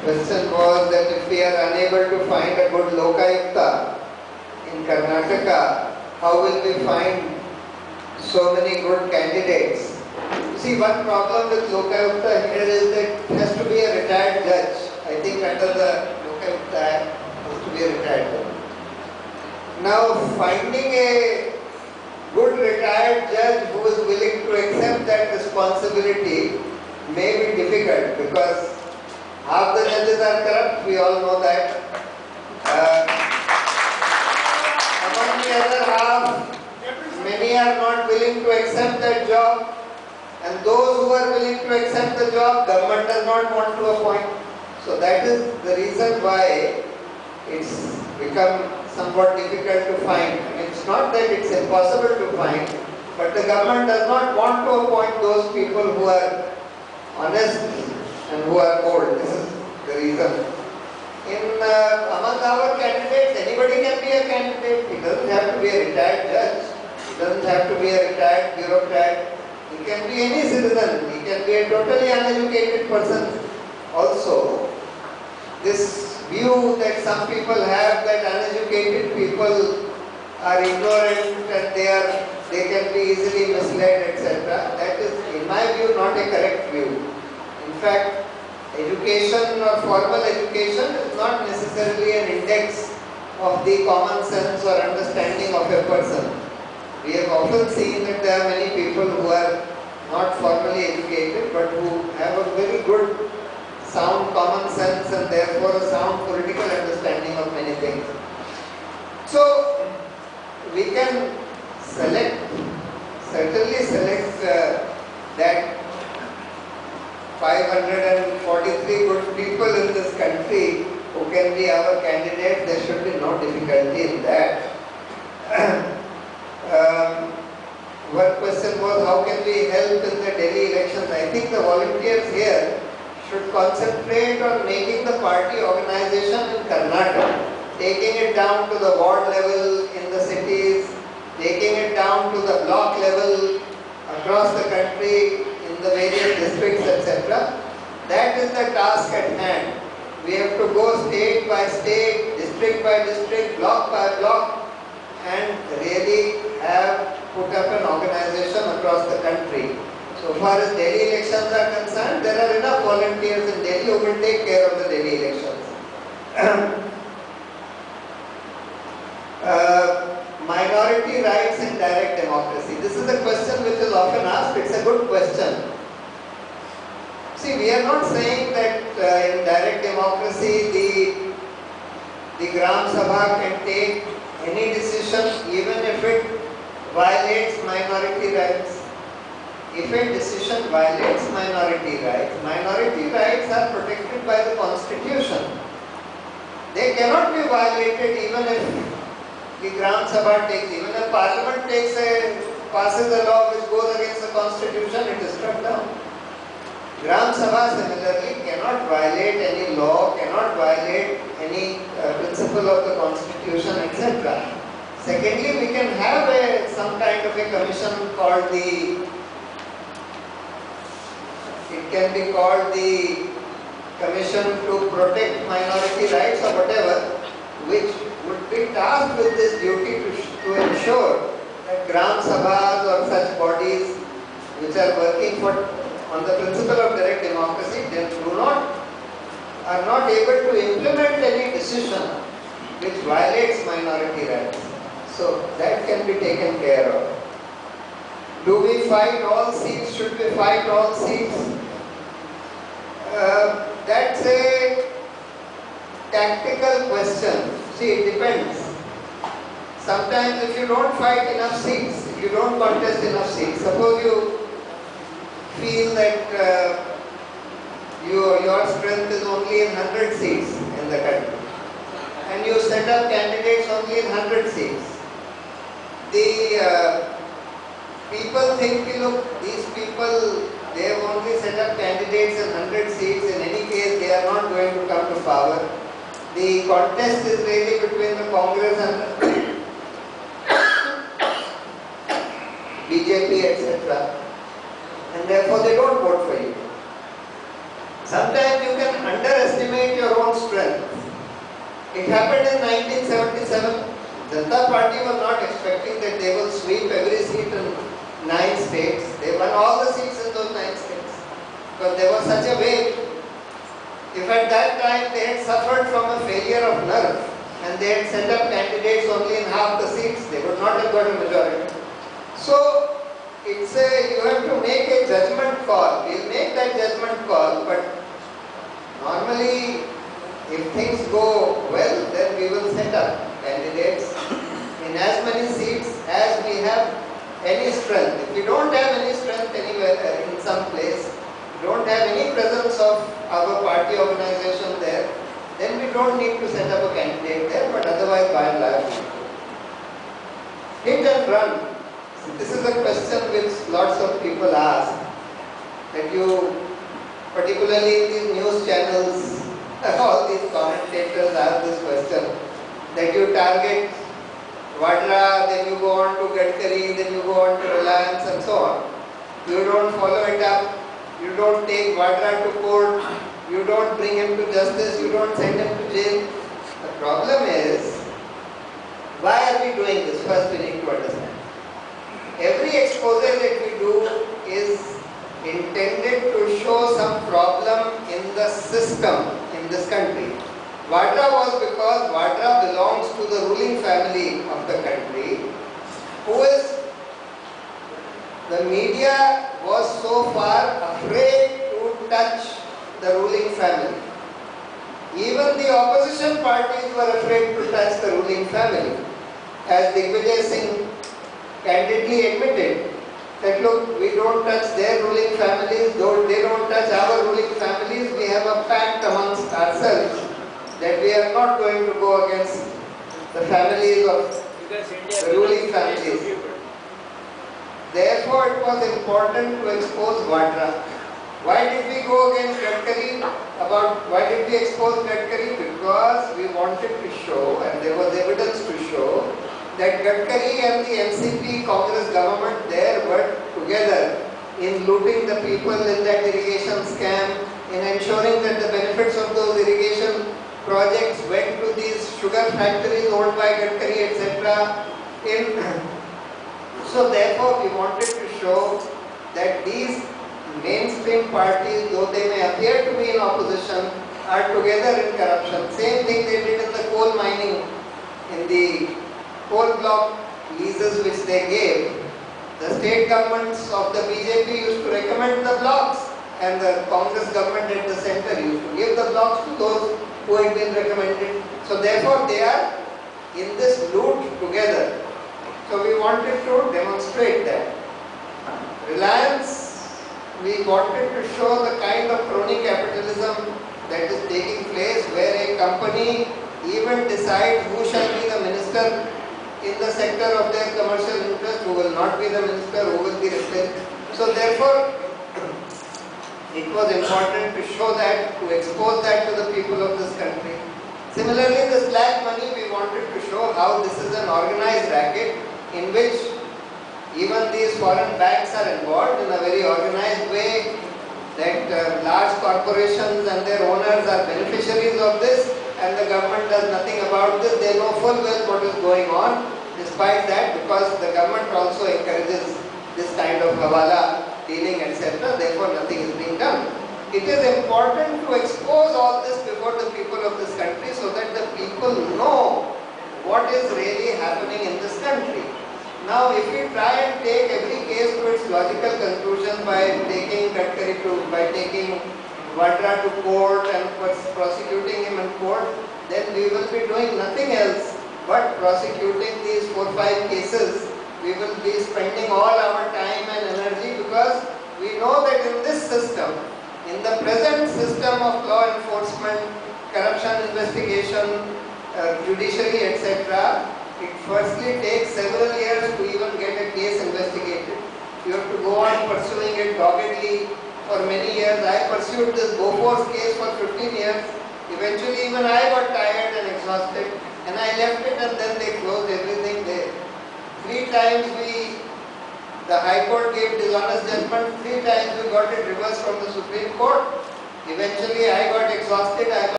question was that if we are unable to find a good Lokayukta in Karnataka, how will we find so many good candidates? You see, one problem with Lokayukta here is that it has to be a retired judge. I think under the Lokayukta Act, it has to be a retired judge. Now, finding a good retired judge who is willing to accept that responsibility may be difficult because half the judges are corrupt, we all know that. Among the other half, many are not willing to accept that job, and those who are willing to accept the job, government does not want to appoint. So that is the reason why it's become somewhat difficult to find. I mean, it's not that it's impossible to find, but the government does not want to appoint those people who are honest and who are bold. This is the reason. Among our candidates, anybody can be a candidate. He doesn't have to be a retired judge. He doesn't have to be a retired bureaucrat. He can be any citizen. He can be a totally uneducated person. Also, this view that some people have that uneducated people are ignorant and they can be easily misled, etc. That is, in my view, not a correct view. In fact, education or formal education is not necessarily an index of the common sense or understanding of a person. We have often seen that there are many people who are not formally educated but who have a very good sound common sense and therefore a sound political understanding of many things. So, we can certainly select that 543 good people in this country who can be our candidates. There should be no difficulty in that. One question was, how can we help in the Delhi elections? I think the volunteers here should concentrate on making the party organization in Karnataka, taking it down to the ward level in the cities, taking it down to the block level across the country in the various districts, etc. That is the task at hand. We have to go state by state, district by district, block by block, and really have put up an organization across the country. So far as Delhi elections are concerned, there are enough volunteers in Delhi who will take care of the Delhi elections. Minority rights in direct democracy. This is a question which is often asked. It's a good question. See, we are not saying that in direct democracy the Gram Sabha can take any decision even if it violates minority rights. If a decision violates minority rights are protected by the Constitution. They cannot be violated even if the Gram Sabha takes, even if Parliament passes a law which goes against the Constitution, it is struck down. Gram Sabha similarly cannot violate any law, cannot violate any principle of the Constitution, etc. Secondly, we can have some kind of a commission called it can be called the Commission to Protect Minority Rights or whatever, which would be tasked with this duty to ensure that Gram Sabhas or such bodies which are working on the principle of direct democracy, they are not able to implement any decision which violates minority rights. So that can be taken care of. Do we fight all seats? Should we fight all seats? That's a tactical question. See, it depends. Sometimes if you don't fight enough seats, if you don't contest enough seats, suppose you feel that your strength is only in 100 seats in the country and you set up candidates only in 100 seats. The people think, look, these people, they have only set up candidates in 100 seats. In any case, they are not going to come to power. The contest is really between the Congress and BJP, etc. And therefore, they don't vote for you. Sometimes you can underestimate your It happened in 1977. Janata Party was not expecting that they will sweep every seat in 9 states. They won all the seats in those 9 states. Because there was such a wave. If at that time they had suffered from a failure of nerve and they had set up candidates only in half the seats, they would not have got a majority. So, you have to make a judgment call. We'll make that judgment call, but normally if things go well, then we will set up candidates in as many seats as we have any strength. If we don't have any strength anywhere in some place, don't have any presence of our party organization there, then we don't need to set up a candidate there, but otherwise by and large. Hit and run. So this is a question which lots of people ask, that you, particularly in these news channels, all these commentators ask this question, that you target Vadra, then you go on to Gadkari, then you go on to Reliance and so on. You don't follow it up. You don't take Vadra to court, you don't bring him to justice, you don't send him to jail. The problem is, why are we doing this? First we need to understand. Every expose that we do is intended to show some problem in the system in this country. Vadra was because Vadra belongs to the ruling family of the country, who is, the media was so far afraid to touch the ruling family. Even the opposition parties were afraid to touch the ruling family. As Digvijay Singh candidly admitted, that look, we don't touch their ruling families, though they don't touch our ruling families, we have a pact amongst ourselves that we are not going to go against the families of the ruling families. Therefore, it was important to expose Vadra. Why did we go against Gadkari? Why did we expose Gadkari? Because we wanted to show, and there was evidence to show, that Gadkari and the NCP Congress government there were together in looting the people in that irrigation scam, in ensuring that the benefits of those irrigation projects went to these sugar factories owned by Gadkari, etc. So therefore we wanted to show that these mainstream parties, though they may appear to be in opposition, are together in corruption. Same thing they did in the coal mining, in the coal block leases which they gave. The state governments of the BJP used to recommend the blocks, and the Congress government at the center used to give the blocks to those who had been recommended. So therefore they are in this loot together. So we wanted to demonstrate that. Reliance, we wanted to show the kind of crony capitalism that is taking place, where a company even decides who shall be the minister in the sector of their commercial interest, who will not be the minister, who will be replaced. So therefore, it was important to show that, to expose that to the people of this country. Similarly, this black money, we wanted to show how this is an organized racket in which even these foreign banks are involved in a very organized way, that large corporations and their owners are beneficiaries of this, and the government does nothing about this. They know full well what is going on. Despite that, because the government also encourages this kind of hawala dealing, etc., therefore nothing is being done. It is important to expose all this before the people of this country, so that the people know what is really happening in this country. Now, if we try and take every case to its logical conclusion by taking Gadkari by taking Vadra to court and prosecuting him in court, then we will be doing nothing else but prosecuting these 4-5 cases. We will be spending all our time and energy, because we know that in this system, in the present system of law enforcement, corruption investigation, judiciary, etc., it firstly takes several years to even get a case investigated. You have to go on pursuing it doggedly for many years. I pursued this Bhushan case for 15 years. Eventually even I got tired and exhausted, and I left it, and then they closed everything there. 3 times the High Court gave dishonest judgment, 3 times we got it reversed from the Supreme Court. Eventually I got exhausted.